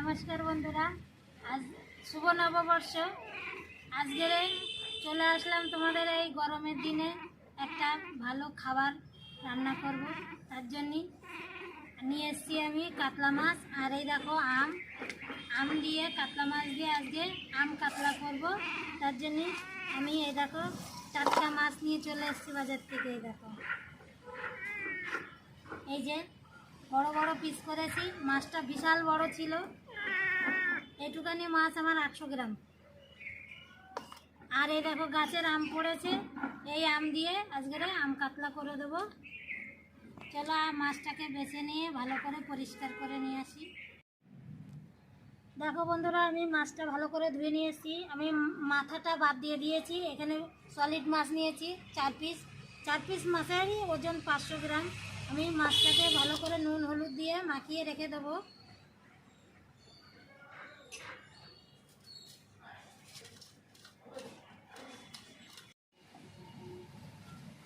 নমস্কার বন্ধুরা, আজ শুভ নববর্ষ। আজকের চলে আসলাম তোমাদের এই গরমের দিনে একটা ভালো খাবার রান্না করব। তার জন্যই নিয়ে এসেছি আমি কাতলা মাছ। আর এই দেখো আম দিয়ে কাতলা মাছ দিয়ে আজকে আম কাতলা করব। তার জন্যই আমি এই দেখো টাটকা মাছ নিয়ে চলে এসেছি বাজার থেকে। এই দেখো, এই যে বড় বড় পিস করেছি। মাছটা বিশাল বড় ছিল। এইটুকানি মাছ আমার 800 গ্রাম। আর এই দেখো গাছের আম পড়েছে, এই আম দিয়ে আজকে আম কাতলা করে দেবো। চলো মাছটাকে বেছে নিয়ে ভালো করে পরিষ্কার করে নিয়ে আসি। দেখো বন্ধুরা, আমি মাছটা ভালো করে ধুয়ে নিয়েছি। আমি মাথাটা বাদ দিয়ে দিয়েছি। এখানে সলিড মাছ নিয়েছি 4 পিস মাছেরই ওজন 500 গ্রাম। আমি মাছটাকে ভালো করে নুন হলুদ দিয়ে মাখিয়ে রেখে দেবো।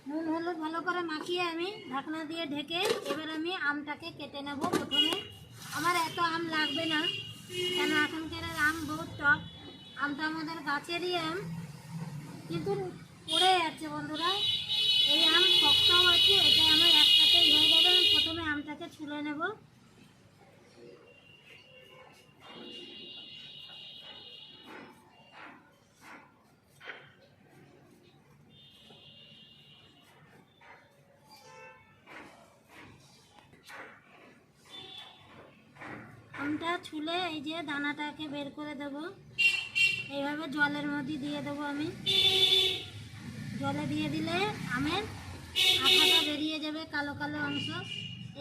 নুন হলুদ ভালো করে মাখিয়ে আমি ঢাকনা দিয়ে ঢেকে এবার আমি আমটাকে কেটে নেব। প্রথমে আমার এত আম লাগবে না, কেন এখনকার আম বহুত টক। আমটা আমাদের গাছেরই আম, কিন্তু পড়ে যাচ্ছে বন্ধুরা। এই আম শক্তও আছে, এটা আমার একসাথেই হয়ে যাবে। আমি প্রথমে আমটাকে ছুলে নেব। আমটা ছুলে এই যে দানাটাকে বের করে দেব। এইভাবে জলের মধ্যে দিয়ে দেবো। আমি জলে দিয়ে দিলে আমের আঠাটা বেরিয়ে যাবে, কালো কালো অংশ।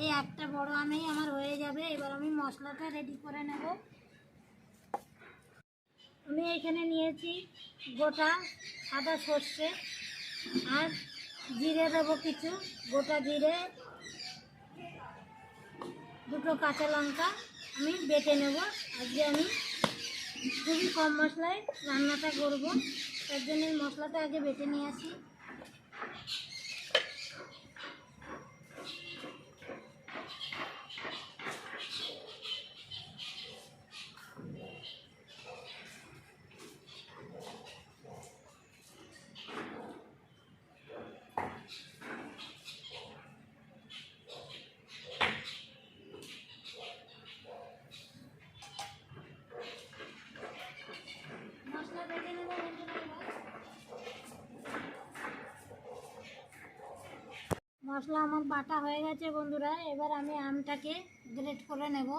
এই একটা বড় আমেই আমার হয়ে যাবে। এবার আমি মশলাটা রেডি করে নেব। আমি এখানে নিয়েছি গোটা সাদা সর্ষে আর জিরে দেবো কিছু, গোটা জিরে, 2টো কাঁচা লঙ্কা আমি বেটে নেব। আজকে আমি খুবই কম মশলায় রান্নাটা করব, তার জন্য এই মশলাটা আগে বেটে নিয়ে আসি। মশলা বেটে নেব। মশলা আমার বাটা হয়ে গেছে বন্ধুরা। এবার আমি আমটাকে গ্রেট করে নেব।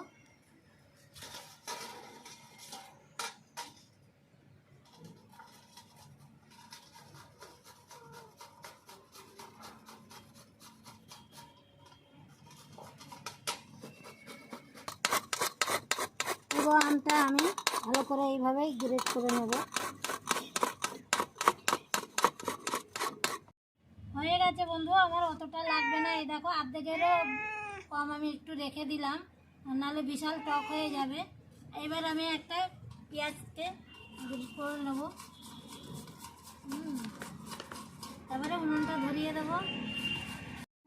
পুরো আমটা আমি ভালো করে এইভাবেই গ্রেট করে নেব। হয়ে গেছে বন্ধু, আমার অতটা লাগবে না। এই দেখো অর্ধেকেরও কম আমি একটু রেখে দিলাম, নাহলে বিশাল টক হয়ে যাবে। এবার আমি একটা পেঁয়াজকে গ্রেট করে নেব। তারপরে উনুনটা ধরিয়ে দেবো।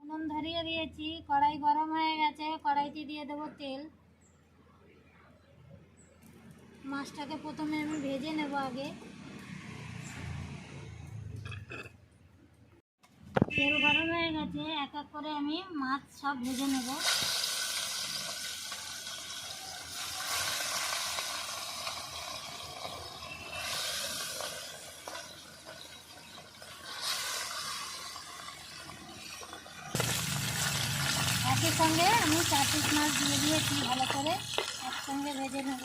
উনুন ধরিয়ে দিয়েছি, কড়াই গরম হয়ে গেছে। কড়াইতে দিয়ে দেবো তেল। মাছটাকে প্রথমে আমি ভেজে নেব আগে। তেল গরম হয়ে গেছে, এক এক করে আমি মাছ সব ভেজে নেব। একই সঙ্গে আমি 4 পিস মাছ দিয়ে দিয়েছি, ভালো করে একসঙ্গে ভেজে নেব।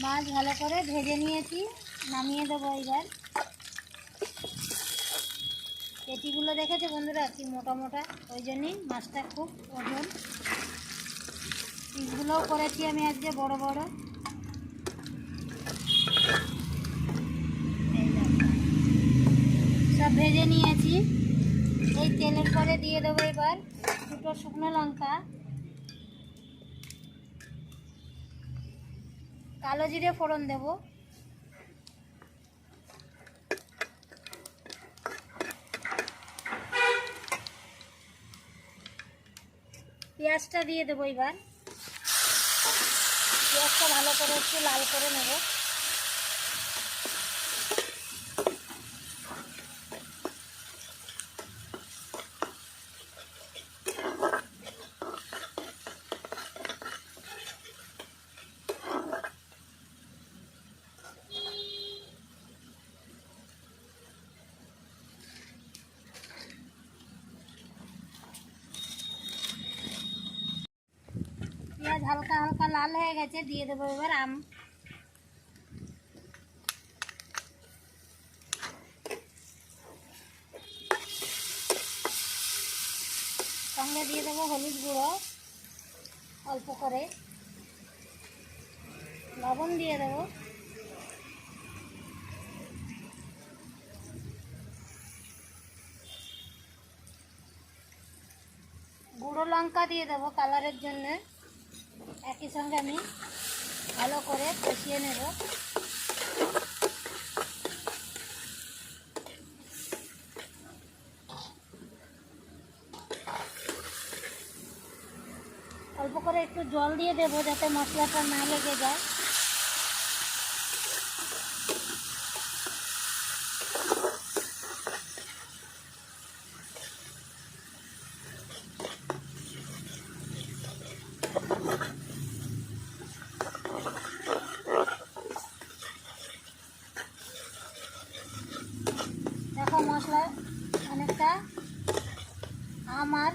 মাছ ভালো করে ভেজে নিয়েছি, নামিয়ে দেবো। এবার পেটিগুলো দেখেছে বন্ধুরা কি মোটা মোটা, ওই জন্যই মাছটা খুব ওজন। পিসগুলোও করেছি আমি আজকে বড় বড়। সব ভেজে নিয়েছি। এই তেলের পরে দিয়ে দেবো এবার 2টো শুকনো লঙ্কা, কালো জিরে ফোড়ন দেবো। পেঁয়াজটা দিয়ে দেবো এবার। পেঁয়াজটা ভালো করে একটু লাল করে নেব। পেঁয়াজ হালকা হালকা লাল হয়ে গেছে, দিয়ে দেবো এবার আম। সঙ্গে দিয়ে দেবো হলুদ গুঁড়ো অল্প করে, লবণ দিয়ে দেবো, গুঁড়ো লঙ্কা দিয়ে দেবো কালারের জন্য। একই সঙ্গে আমি ভালো করে কষিয়ে নেব। অল্প করে একটু জল দিয়ে দেবো যাতে মশলাটা না লেগে যায়। দেখো মশলা অনেকটা, আমার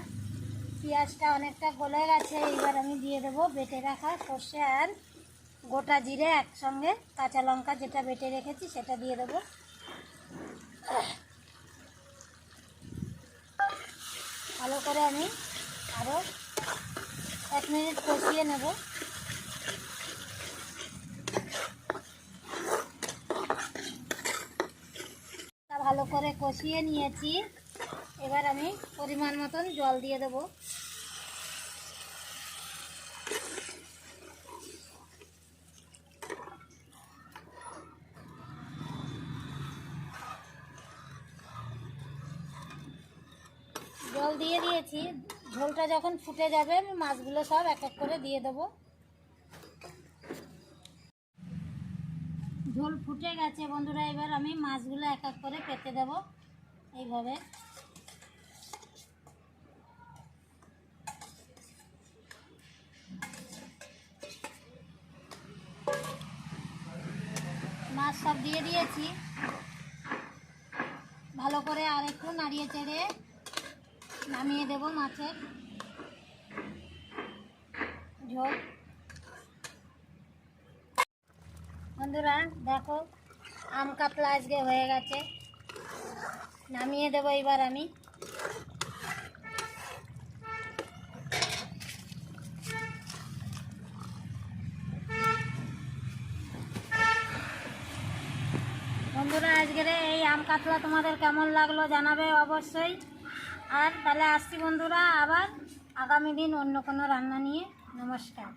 পেঁয়াজটা অনেকটা গলে গেছে। এবার আমি দিয়ে দেবো বেটে রাখা সর্ষে আর গোটা জিরে একসঙ্গে, কাঁচা লঙ্কা যেটা বেটে রেখেছি সেটা দিয়ে দেবো। ভালো করে আমি আরও 1 মিনিট কষিয়ে নেব। ভালো করে কষিয়ে নিয়েছি, এবার আমি পরিমাণ মতন জল দিয়ে দেবো। জল দিয়ে দিয়েছি, ঝোলটা যখন ফুটে যাবে আমি মাছগুলো সব এক এক করে দিয়ে দেবো। ঝোল ফুটে গেছে বন্ধুরা, এবার আমি মাছগুলো এক এক করে পেতে দেব এইভাবে। মাছ সব দিয়ে দিয়েছি, ভালো করে আর একটু নাড়িয়ে চেড়ে নামিয়ে দেব মাছের ঝোল। বন্ধুরা দেখো আম কাতলা আজকে হয়ে গেছে, নামিয়ে দেবো এবার আমি। বন্ধুরা আজকের এই আম কাতলা তোমাদের কেমন লাগলো জানাবে অবশ্যই। আর তাহলে আসছি বন্ধুরা আবার আগামী দিন অন্য কোনো রান্না নিয়ে। নমস্কার।